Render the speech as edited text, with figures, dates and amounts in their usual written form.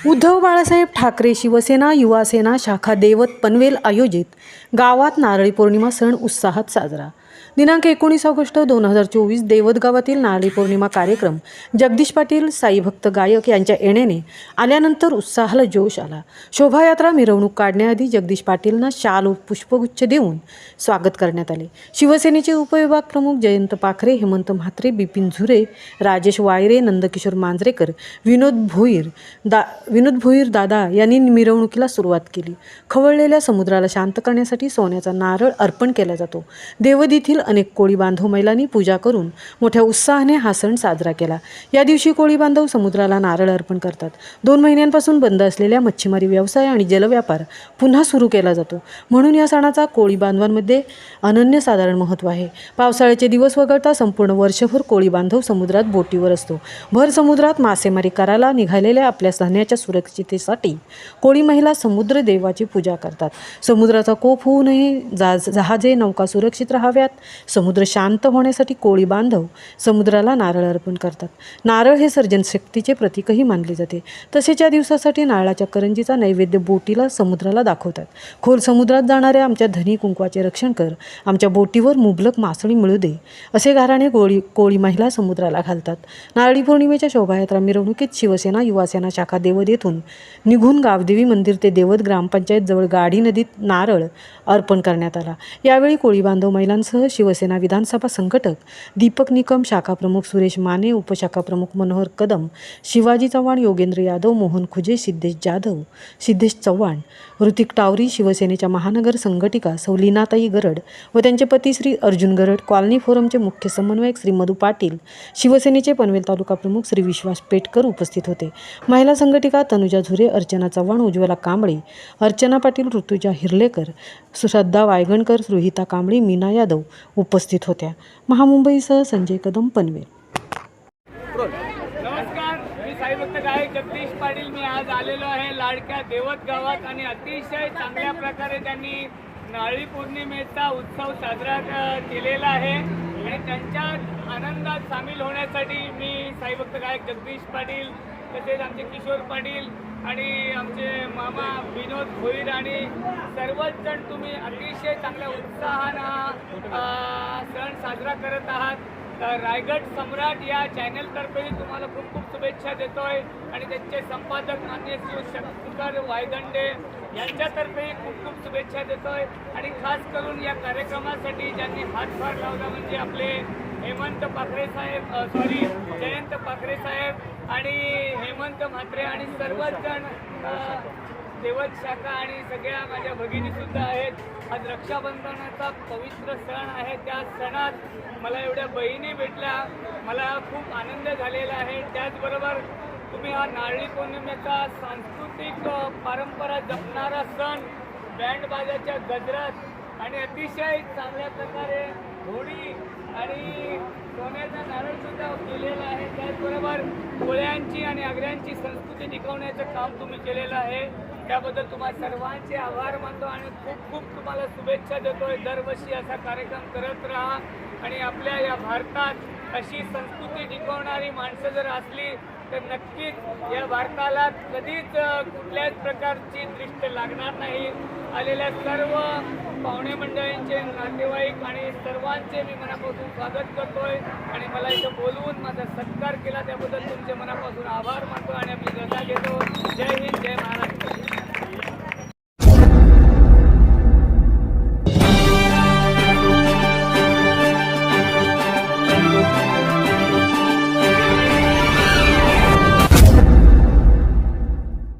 उद्धव बाळासाहेब ठाकरे शिवसेना युवा सेना शाखा देवत पनवेल आयोजित गावात नारळी पौर्णिमा सण उत्साहात साजरा। दिनांक 19 ऑगस्ट 2024 देवत गावातील नारळी पौर्णिमा कार्यक्रम जगदीश पाटील साईभक्त गायक यांच्या येण्याने आल्यानंतर उत्साहाला जोश आला। शोभायात्रा मिरवणूक काढण्याआधी जगदीश पाटीलना शाल व पुष्पगुच्छ देऊन स्वागत करण्यात आले। शिवसेनेचे उपविभाग प्रमुख जयंत पाखरे, हेमंत म्हात्रे, बिपिन झुरे, राजेश वायरे, नंदकिशोर मांजरेकर, विनोद भोईर दादा यांनी मिरवणुकीला सुरुवात केली। खवळलेल्या समुद्राला शांत करण्यासाठी सोन्याचा नारळ अर्पण केला जातो। देवत येथील अनेक कोळी बांधव महिलांनी पूजा करून मोठ्या उत्साहाने हा सण साजरा केला। या दिवशी कोळी बांधव समुद्राला नारळ अर्पण करतात। 2 महिन्यांपासून बंद असलेल्या मच्छीमारी व्यवसाय आणि जलव्यापार पुन्हा सुरू केला जातो, म्हणून या सणाचा कोळी बांधवांमध्ये अनन्यसाधारण महत्त्व आहे। पावसाळ्याचे दिवस वगळता संपूर्ण वर्षभर कोळी बांधव समुद्रात बोटीवर असतो। भर समुद्रात मासेमारी करायला निघालेल्या आपल्या सणाच्या सुरक्षिततेसाठी कोळी महिला समुद्र देवाची पूजा करतात। समुद्राचा कोप होऊ नये, जहाजे नौका सुरक्षित राहाव्यात, समुद्र शांत होण्यासाठी कोळी बांधव समुद्राला नारळ अर्पण करतात। नारळ हे सर्जनशक्तीचे प्रतीकही मानले जाते। तसेच या दिवसासाठी नारळाच्या करंजीचा नैवेद्य बोटीला समुद्राला दाखवतात। खोल समुद्रात जाणाऱ्या आमच्या धनी कुंकवाचे रक्षण कर, आमच्या बोटीवर मुबलक मासळी मिळू दे, असे गाराणे कोळी महिला समुद्राला घालतात। नारळी पौर्णिमेच्या शोभायात्रा मिरवणुकीत शिवसेना युवा सेना शाखा देवत येथून निघून गावदेवी मंदिर ते देवत ग्रामपंचायत जवळ गाढी नदीत नारळ अर्पण करण्यात आला। यावेळी कोळी बांधव महिलांसह शिवसेना विधानसभा संघटक दीपक निकम, शाखा प्रमुख सुरेश माने, उपशाखा प्रमुख मनोहर कदम, शिवाजी चव्हाण, योगेंद्र यादव, मोहन खुजे, सिद्धेश चव्हाण, ऋतिक टावरी, शिवसेनेच्या महानगर संघटिका सौलीनाताई गरड व त्यांचे पती श्री अर्जुन गरड, कॉलनी फोरमचे मुख्य समन्वयक श्री मधु पाटील, शिवसेनेचे पनवेल तालुका प्रमुख श्री विश्वास पेटकर उपस्थित होते। महिला संघटिका तनुजा झुरे, अर्चना चव्हाण, उज्ज्वला कांबळे, अर्चना पाटील, ऋतुजा हिरलेकर, श्रद्धा वायगणकर, रोहिता कांबळे, मीना यादव उपस्थित होत्या। महामुंबईसह संजय कदम, पनवेल। नमस्कार, मी साईभक्त गायक जगदीश पाटील। मी आज आलेलो आहे लाडक्या देवत गावात आणि अतिशय चांगल्या प्रकारे त्यांनी नारळी पौर्णिमेचा उत्सव साजरा केलेला आहे आणि त्यांच्या आनंदात सामील होण्यासाठी मी साईभक्त गायक जगदीश पाटील, तसेच आमचे किशोर पाटील आणि आमचे मामा विनोद भोईर आणि सर्वच जण तुम्ही अतिशय चांगल्या उत्साहानं सण साजरा करत आहात। रायगड सम्राट या चॅनलतर्फेही तुम्हाला खूप खूप शुभेच्छा देतोय आणि त्यांचे संपादक माननीय शंकर वायदंडे यांच्यातर्फेही खूप खूप शुभेच्छा देतोय। आणि खास करून या कार्यक्रमासाठी ज्यांनी हातभार लावला म्हणजे आपले हेमंत पाखरे साहेब, जयंत पाखरे साहेब आणि हेमंत म्हात्रे आणि सर्वच जण देवत शाखा आणि सगळ्या माझ्या भगिनीसुद्धा आहेत। आज रक्षाबंधनाचा पवित्र सण आहे। त्या सणात मला एवढ्या बहिणी भेटल्या, मला खूप आनंद झालेला आहे। त्याचबरोबर तुम्ही हा नारळी पौर्णिमेचा सांस्कृतिक परंपरा जपणारा सण बँडबाजाच्या गजरात आणि अतिशय चांगल्या प्रकारे होळी आणि सोन्याचा नारळसुद्धा केलेला आहे। त्याचबरोबर कोळ्यांची आणि आग्र्यांची संस्कृती टिकवण्याचं काम तुम्ही केलेलं आहे, त्याबद्दल तुम्हाला सर्वांचे आभार मानतो आणि खूप खूप तुम्हाला शुभेच्छा देतोय। दरवर्षी असा कार्यक्रम करत राहा आणि आपल्या या भारतात अशी संस्कृती टिकवणारी माणसं जर असली तर नक्कीच या भारताला कधीच कुठल्याच प्रकारची दृष्ट लागणार नाही। आलेल्या सर्व पाहुणे मंडळींचे, नातेवाईक आणि सर्वांचे मी मनापासून स्वागत करतोय आणि मला इथं बोलवून माझा सत्कार केला त्याबद्दल तुमचे मनापासून आभार मानतो आणि आपली रजा घेतो। जय हिंद।